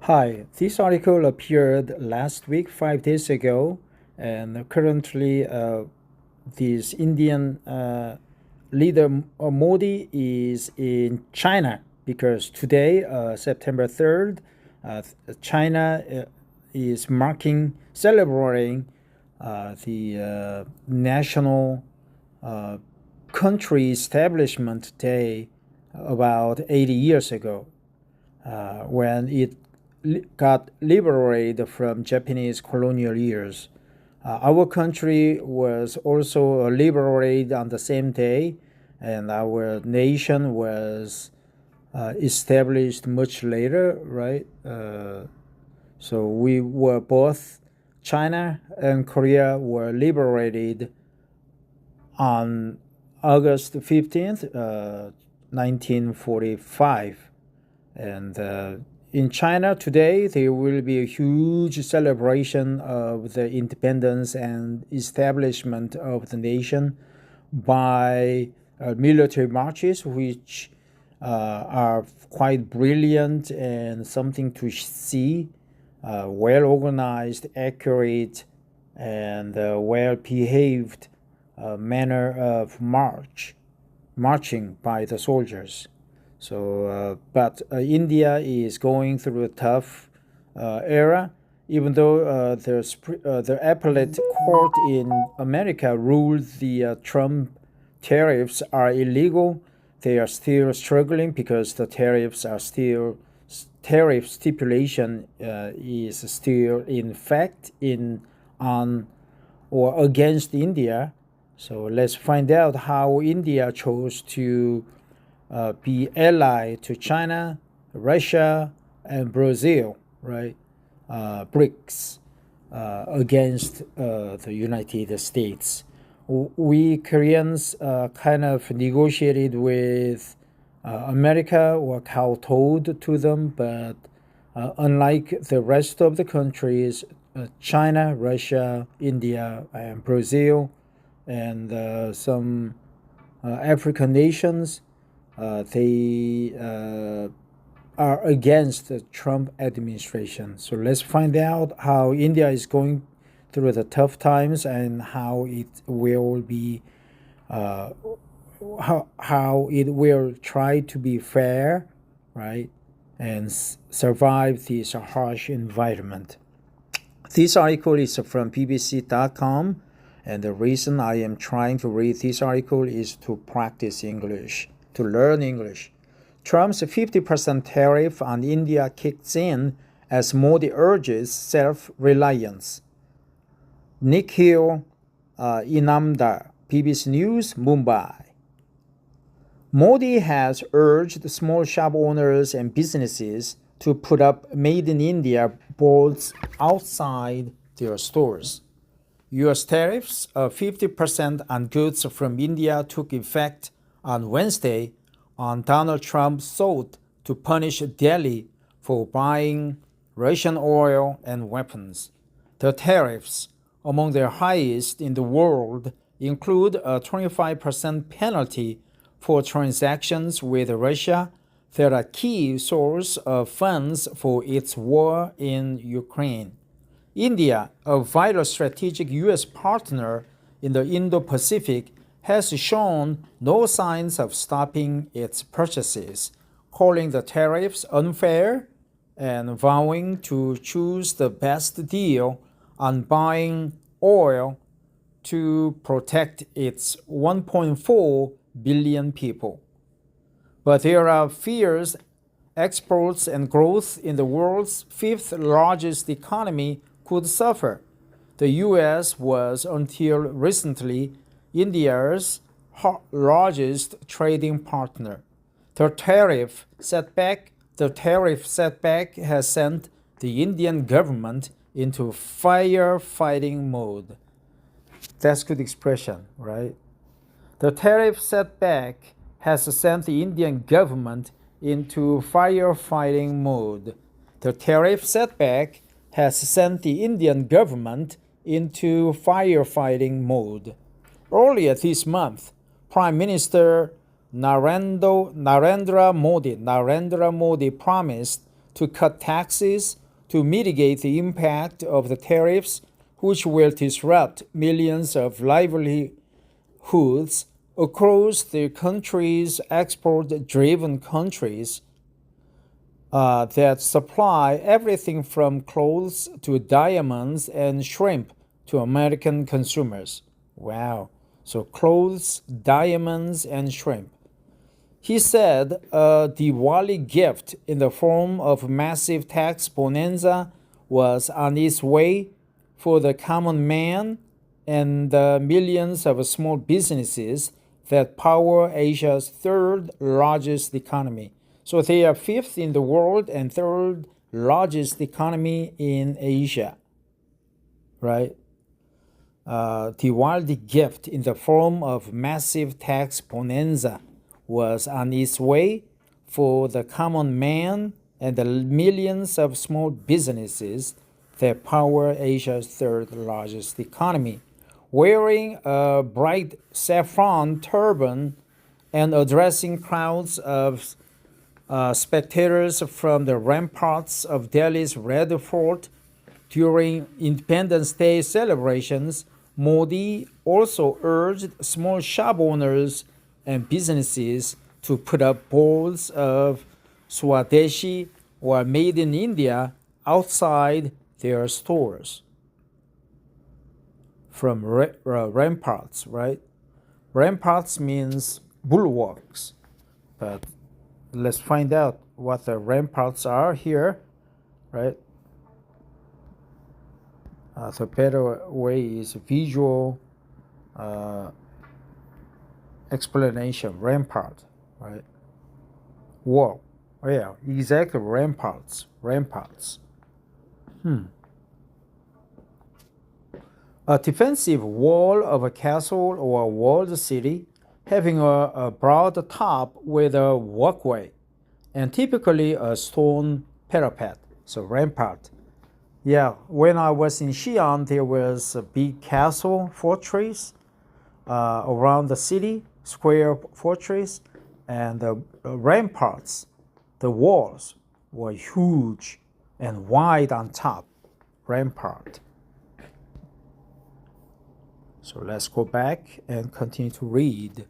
Hi, this article appeared last week, 5 days ago, and currently this Indian leader Modi is in China because today, September 3rd, China is celebrating the National uh, Country Establishment Day about 80 years ago when it got liberated from Japanese colonial years. Our country was also liberated on the same day, and our nation was established much later, right? So we were both, China and Korea were liberated on August 15th, 1945. And in China today, there will be a huge celebration of the independence and establishment of the nation by military marches, which are quite brilliant and something to see, well organized, accurate, and well behaved manner of marching by the soldiers. But India is going through a tough era, even though the appellate court in America ruled the Trump tariffs are illegal. They are still struggling because the tariff stipulation is still in fact on or against India. So let's find out how India chose to be allied to China, Russia, and Brazil, right? BRICS against the United States. We Koreans kind of negotiated with America or kowtowed to them, but unlike the rest of the countries, China, Russia, India, and Brazil, and some African nations, they are against the Trump administration. So let's find out how India is going through the tough times and how it will be, how it will try to be fair, right, and survive this harsh environment. This article is from bbc.com, and the reason I am trying to read this article is to practice English, to learn English. Trump's 50% tariff on India kicks in as Modi urges self-reliance. Nikhil Inamdar, BBC News, Mumbai. Modi has urged small shop owners and businesses to put up Made in India boards outside their stores. U.S. tariffs of 50% on goods from India took effect on Wednesday, on Donald Trump sought to punish Delhi for buying Russian oil and weapons. The tariffs, among the highest in the world, include a 25% penalty for transactions with Russia that are a key source of funds for its war in Ukraine. India, a vital strategic U.S. partner in the Indo-Pacific, has shown no signs of stopping its purchases, calling the tariffs unfair and vowing to choose the best deal on buying oil to protect its 1.4 billion people. But there are fears exports and growth in the world's fifth largest economy could suffer. The U.S. was, until recently, India's largest trading partner. The tariff setback has sent the Indian government into firefighting mode. That's good expression, right? The tariff setback has sent the Indian government into firefighting mode. The tariff setback has sent the Indian government into firefighting mode. Earlier this month, Prime Minister Narendra Modi promised to cut taxes to mitigate the impact of the tariffs, which will disrupt millions of livelihoods across the country's export-driven countries that supply everything from clothes to diamonds and shrimp to American consumers. Wow. So clothes, diamonds, and shrimp. He said a Diwali gift in the form of massive tax bonanza was on its way for the common man and the millions of small businesses that power Asia's third largest economy. So they are fifth in the world and third largest economy in Asia, right? Diwali gift in the form of massive tax bonanza was on its way for the common man and the millions of small businesses that power Asia's third largest economy. Wearing a bright saffron turban and addressing crowds of spectators from the ramparts of Delhi's Red Fort during Independence Day celebrations, Modi also urged small shop owners and businesses to put up boards of Swadeshi or Made in India outside their stores. From ramparts, right? Ramparts means bulwarks, but let's find out what the ramparts are here, right? The better way is visual explanation. Rampart, right? Wall. Oh, yeah, exactly. Ramparts. A defensive wall of a castle or a walled city having a broad top with a walkway and typically a stone parapet. So rampart. Yeah, when I was in Xi'an, there was a big castle fortress around the city, square fortress, and the ramparts, the walls were huge and wide on top. Rampart. So let's go back and continue to read.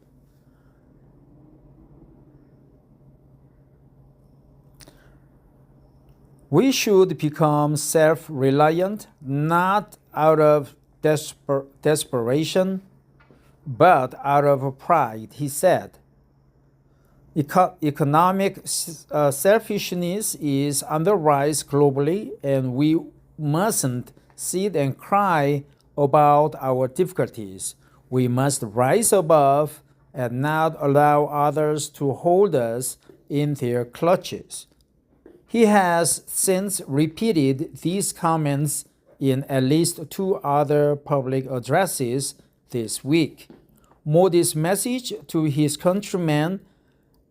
We should become self-reliant, not out of desperation, but out of pride, he said. Economic selfishness is on the rise globally, and we mustn't sit and cry about our difficulties. We must rise above and not allow others to hold us in their clutches. He has since repeated these comments in at least 2 other public addresses this week. Modi's message to his countrymen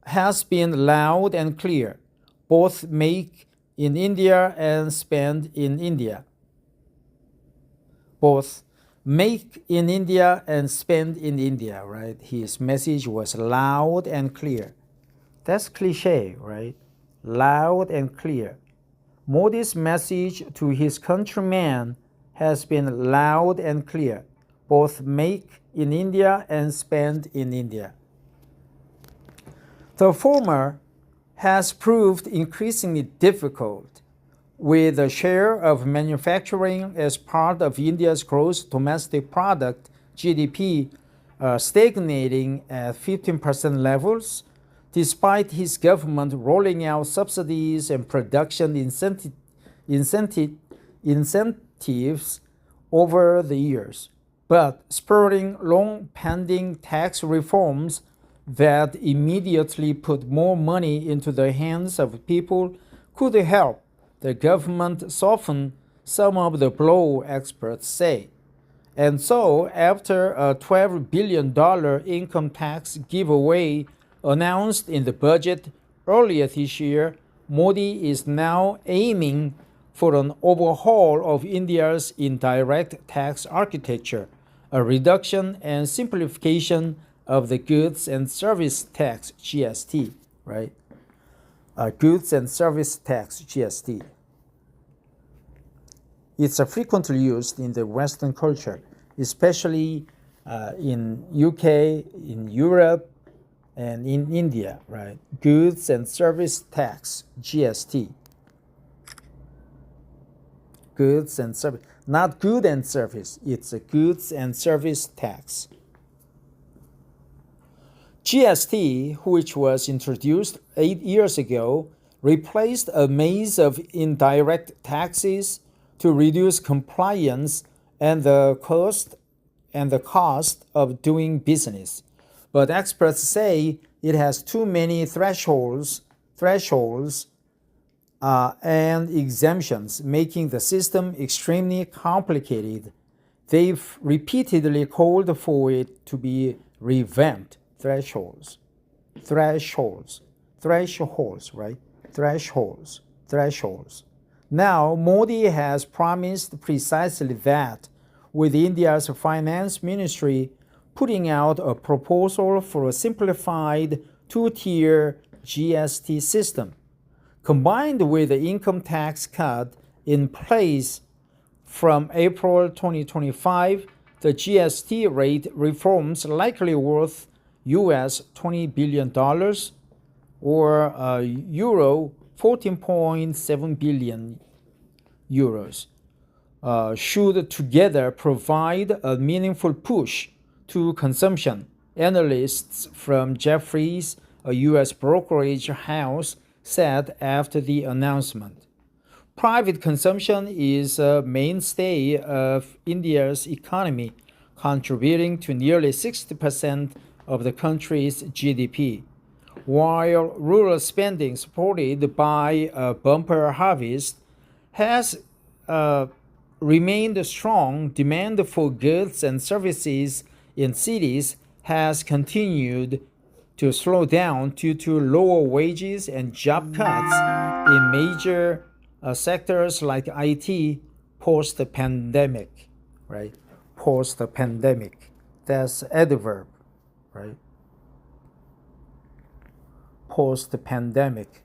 has been loud and clear. Both make in India and spend in India. Both make in India and spend in India, right? His message was loud and clear. That's cliche, right? Loud and clear. Modi's message to his countrymen has been loud and clear. Both make in India and spend in India. The former has proved increasingly difficult, with the share of manufacturing as part of India's gross domestic product, GDP, stagnating at 15% levels, despite his government rolling out subsidies and production incentives over the years, but spurring long-pending tax reforms that immediately put more money into the hands of people could help the government soften some of the blow, experts say. And so, after a $12 billion income tax giveaway announced in the budget earlier this year, Modi is now aiming for an overhaul of India's indirect tax architecture, a reduction and simplification of the goods and service tax, GST, right? Goods and Service Tax, GST. It's frequently used in the Western culture, especially in UK, in Europe, and in India, right? Goods and Service Tax, GST. Goods and service, not good and service, it's a goods and service tax. GST, which was introduced 8 years ago, replaced a maze of indirect taxes to reduce compliance and the cost of doing business. But experts say it has too many thresholds and exemptions, making the system extremely complicated. They've repeatedly called for it to be revamped. Thresholds, right? Thresholds. Now, Modi has promised precisely that, with India's finance ministry putting out a proposal for a simplified two-tier GST system. Combined with the income tax cut in place from April 2025, the GST rate reforms likely worth US $20 billion or Euro 14.7 billion euros should together provide a meaningful push to consumption. Analysts from Jefferies, a US brokerage house, said after the announcement. Private consumption is a mainstay of India's economy, contributing to nearly 60% of the country's GDP. While rural spending, supported by a bumper harvest, has remained strong, demand for goods and services in cities has continued to slow down due to lower wages and job cuts in major sectors like IT post-pandemic, right? Post-pandemic. That's adverb, right? Post-pandemic.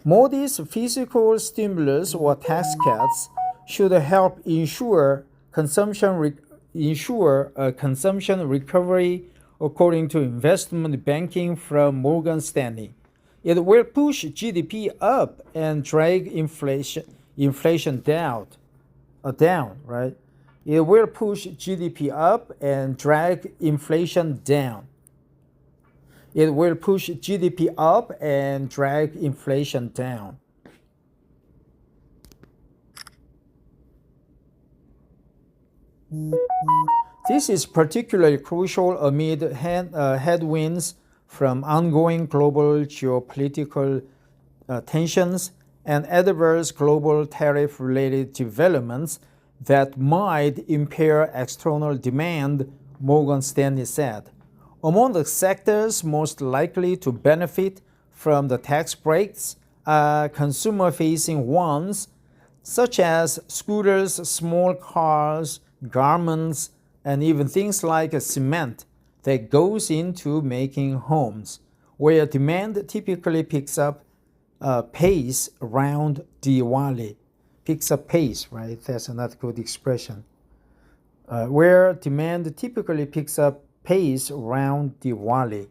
Modi's fiscal stimulus or tax cuts should help ensure consumption recovery, according to investment banking from Morgan Stanley. It will push GDP up and drag inflation down, right? It will push GDP up and drag inflation down. It will push GDP up and drag inflation down. This is particularly crucial amid headwinds from ongoing global geopolitical tensions and adverse global tariff-related developments that might impair external demand, Morgan Stanley said. Among the sectors most likely to benefit from the tax breaks are consumer-facing ones, such as scooters, small cars, garments, and even things like cement that goes into making homes, where demand typically picks up pace around Diwali. Picks up pace, right? That's another good expression. Where demand typically picks up pace around Diwali.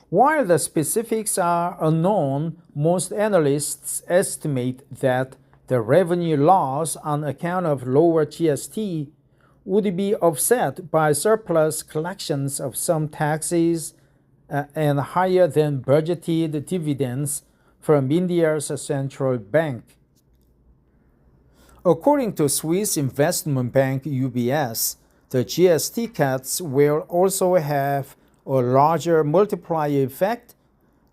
While the specifics are unknown, most analysts estimate that the revenue loss on account of lower GST would be offset by surplus collections of some taxes and higher than budgeted dividends from India's central bank. According to Swiss investment bank UBS, the GST cuts will also have a larger multiplier effect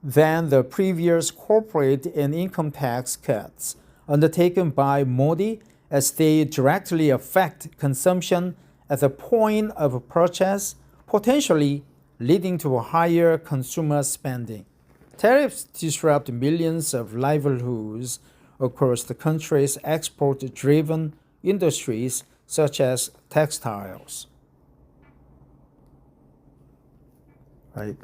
than the previous corporate and income tax cuts undertaken by Modi, as they directly affect consumption at the point of purchase, potentially leading to higher consumer spending. Tariffs disrupt millions of livelihoods across the country's export-driven industries such as textiles. Right?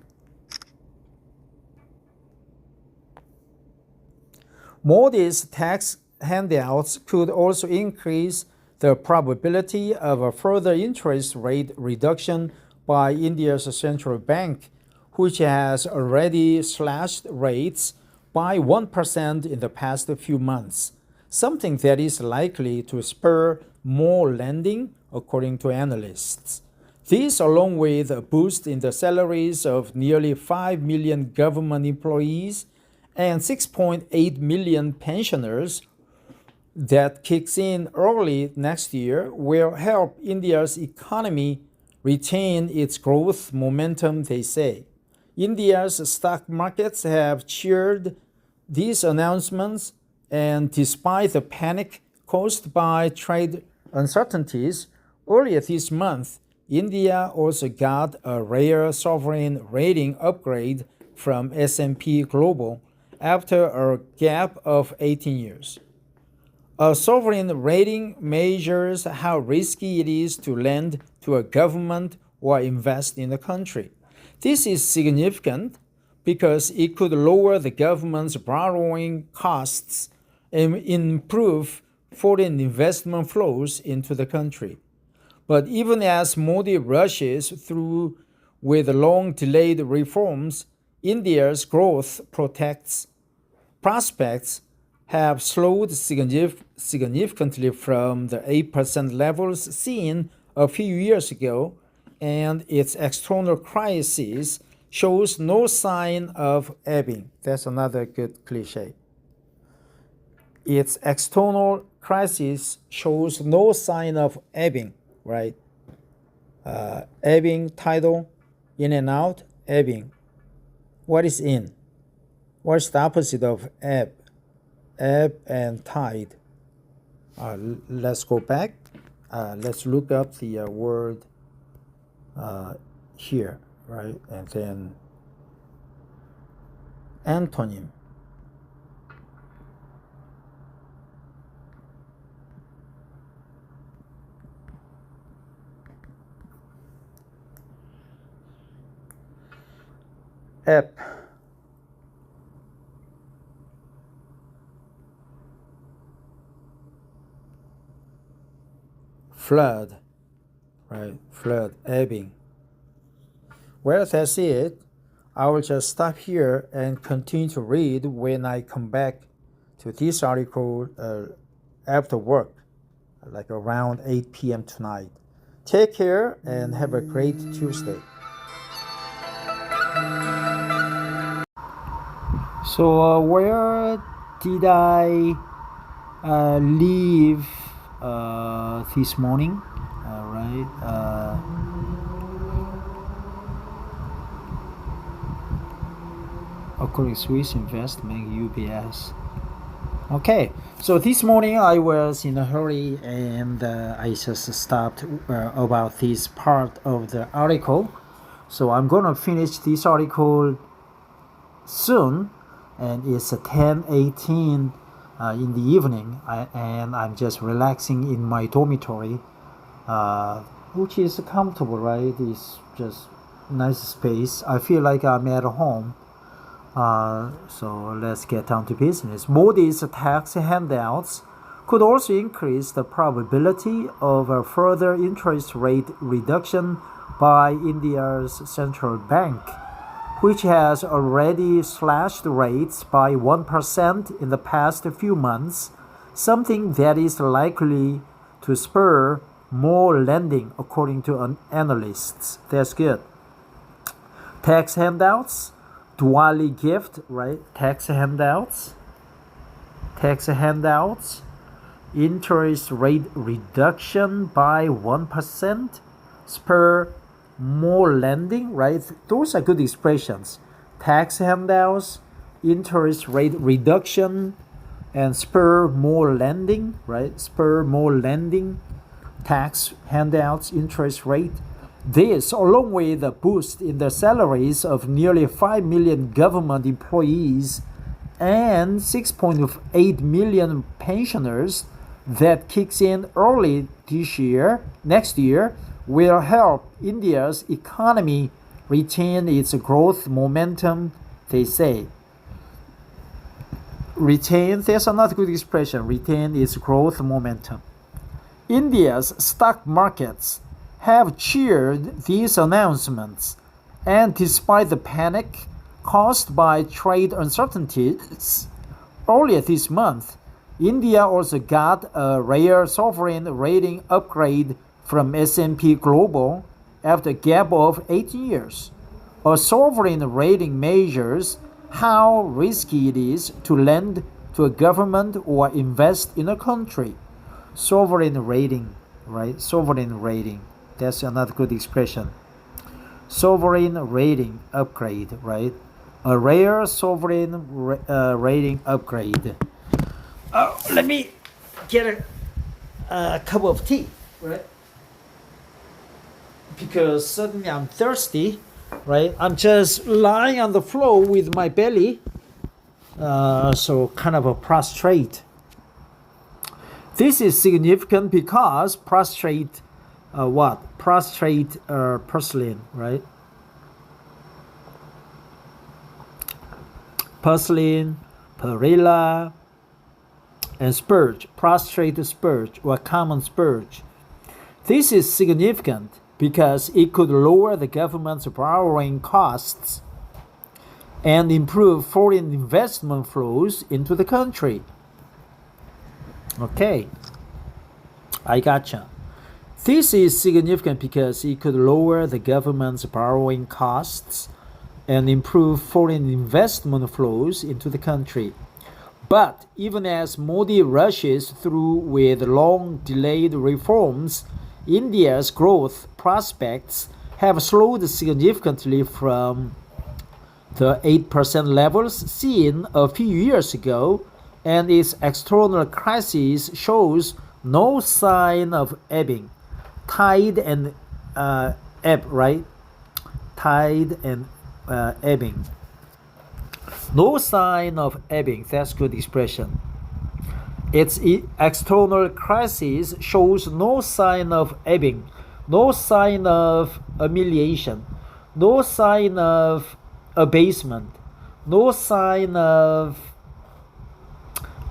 Modi's tax handouts could also increase the probability of a further interest rate reduction by India's central bank, which has already slashed rates by 1% in the past few months, something that is likely to spur more lending, according to analysts. This, along with a boost in the salaries of nearly 5 million government employees and 6.8 million pensioners that kicks in early next year, will help India's economy retain its growth momentum, they say. India's stock markets have cheered these announcements, and despite the panic caused by trade uncertainties, earlier this month, India also got a rare sovereign rating upgrade from S&P Global after a gap of 18 years. A sovereign rating measures how risky it is to lend to a government or invest in a country. This is significant because it could lower the government's borrowing costs and improve foreign investment flows into the country. But even as Modi rushes through with long-delayed reforms, India's growth prospects have slowed significantly from the 8% levels seen a few years ago, and its external crisis shows no sign of ebbing. That's another good cliche. Its external crisis shows no sign of ebbing, right? Ebbing, title, in and out, ebbing. What is in? What's the opposite of ebb? Ebb and tide. Let's go back. Let's look up the word here, right? And then antonym. Ebb. Flood, right? Flood, ebbing. Well, that's it. I will just stop here and continue to read when I come back to this article after work, like around 8 p.m. tonight. Take care and have a great Tuesday. So where did I leave this morning? Right. According to Swiss Investment, UBS. Okay, so this morning I was in a hurry and I just stopped about this part of the article. So I'm going to finish this article soon, and it's 10:18 in the evening, and I'm just relaxing in my dormitory, which is comfortable, right? It's just nice space. I feel like I'm at home. So let's get down to business. Modi's tax handouts could also increase the probability of a further interest rate reduction by India's central bank, which has already slashed rates by 1% in the past few months, something that is likely to spur more lending, according to analysts. That's good. Tax handouts, Diwali Gift, right? Tax handouts, interest rate reduction by 1%, spur more lending, right? Those are good expressions. Tax handouts, interest rate reduction, and spur more lending, right? Spur more lending, tax handouts, interest rate. This, along with a boost in the salaries of nearly 5 million government employees and 6.8 million pensioners that kicks in early next year, will help India's economy retain its growth momentum, they say. retain, there's another good expression, retain its growth momentum. India's stock markets have cheered these announcements, and despite the panic caused by trade uncertainties earlier this month, India also got a rare sovereign rating upgrade from S&P Global after a gap of 18 years. A sovereign rating measures how risky it is to lend to a government or invest in a country. Sovereign rating, right? Sovereign rating. That's another good expression. Sovereign rating upgrade, right? A rare sovereign rating upgrade. Let me get a cup of tea, right? Because suddenly I'm thirsty, right? I'm just lying on the floor with my belly, so kind of a prostrate. This is significant because prostrate, Prostrate porcelain, right? Porcelain, perilla, and spurge, prostrate spurge or common spurge. This is significant because it could lower the government's borrowing costs and improve foreign investment flows into the country. Okay, I gotcha. This is significant because it could lower the government's borrowing costs and improve foreign investment flows into the country. But even as Modi rushes through with long-delayed reforms, India's growth prospects have slowed significantly from the 8% levels seen a few years ago, and its external crisis shows no sign of ebbing. Tide and ebb, right? Tide and ebbing. No sign of ebbing. That's good expression. Its external crisis shows no sign of ebbing, no sign of humiliation, no sign of abasement, no sign of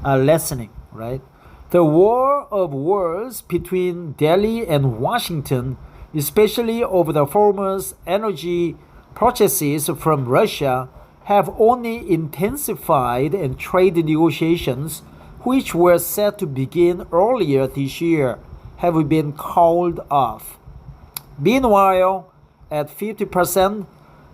lessening, right? The war of words between Delhi and Washington, especially over the former's energy purchases from Russia, have only intensified, and trade negotiations, which were set to begin earlier this year, have been called off. Meanwhile, at 50%,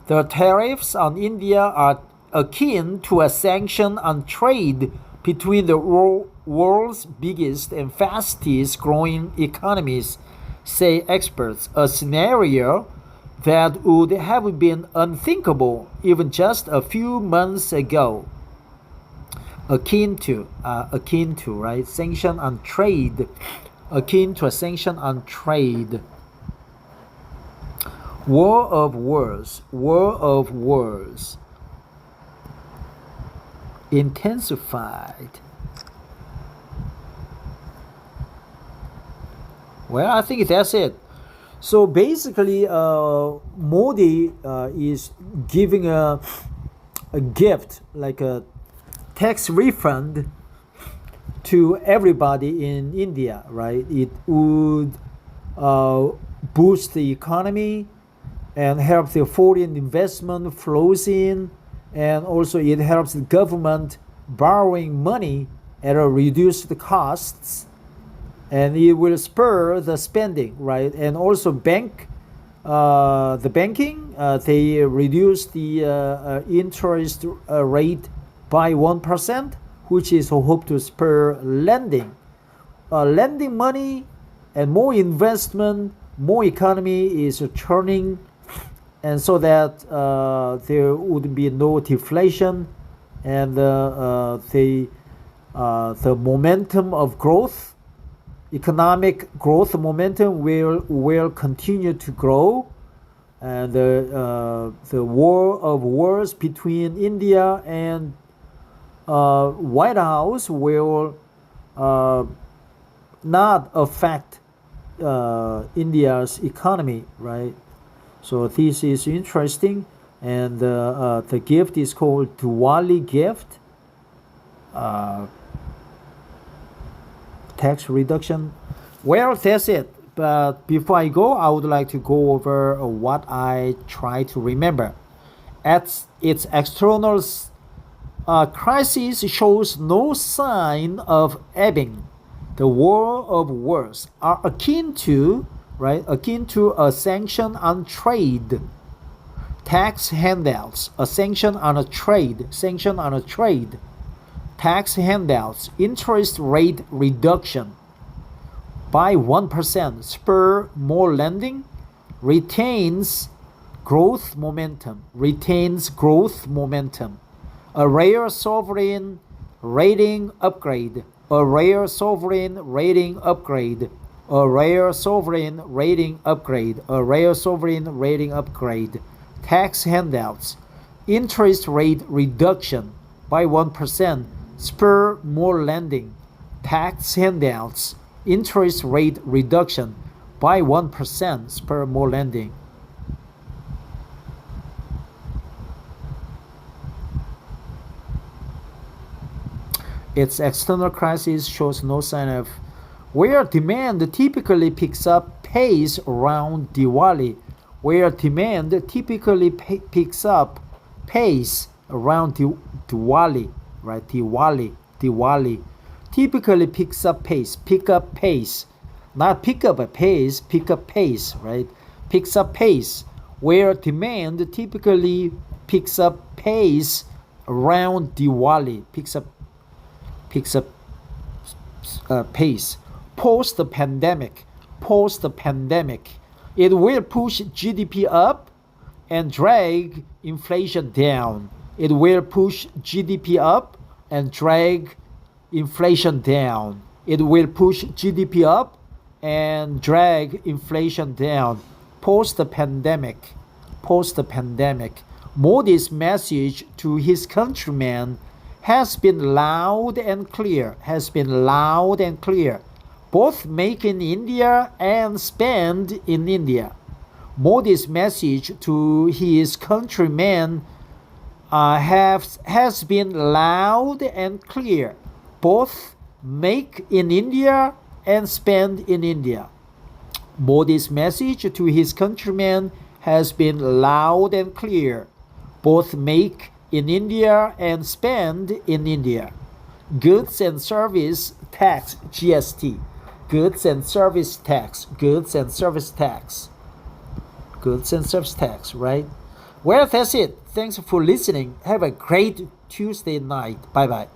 the tariffs on India are akin to a sanction on trade between the world's biggest and fastest growing economies, say experts, a scenario that would have been unthinkable even just a few months ago. Akin to, right? Sanction on trade, akin to a sanction on trade. War of words, intensified. Well, I think that's it. So basically, Modi is giving a gift, like a tax refund to everybody in India, right? It would boost the economy and help the foreign investment flows in, and also it helps the government borrowing money at a reduced costs, and it will spur the spending, right? And also the banking, they reduce the interest rate by 1%, which is hoped to spur lending. Lending money and more investment, more economy is turning, and so that there would be no deflation, and the momentum of growth, economic growth momentum will continue to grow, and the war of words between India and White House will not affect India's economy, right? So this is interesting, and the gift is called Diwali Gift. tax reduction. Well, that's it. But before I go, I would like to go over what I try to remember. At its external crisis shows no sign of ebbing. The war of wars are akin to a sanction on trade. Tax handouts, a sanction on a trade, tax handouts, interest rate reduction by 1%, spur more lending, retains growth momentum, a rare sovereign rating upgrade, tax handouts, interest rate reduction by 1%, spur more lending, tax handouts, interest rate reduction by 1%, spur more lending. Its external crisis shows no sign of where demand typically picks up pace around Diwali. Diwali, right? Diwali. Typically picks up pace. Not pick up a pace, pick up pace, right? Picks up pace. Where demand typically picks up pace around Diwali. Picks up pace. Post-pandemic, it will push GDP up and drag inflation down. It will push GDP up and drag inflation down. It will push GDP up and drag inflation down. Post-pandemic. Modi's message to his countrymen has been loud and clear. Both make in India and spend in India. Modi's message to his countrymen has been loud and clear. Both make in India and spend in India. Modi's message to his countrymen has been loud and clear. Both make in India and spend in India. Goods and service tax, GST. Goods and service tax, right? Well, that's it. Thanks for listening. Have a great Tuesday night. Bye bye.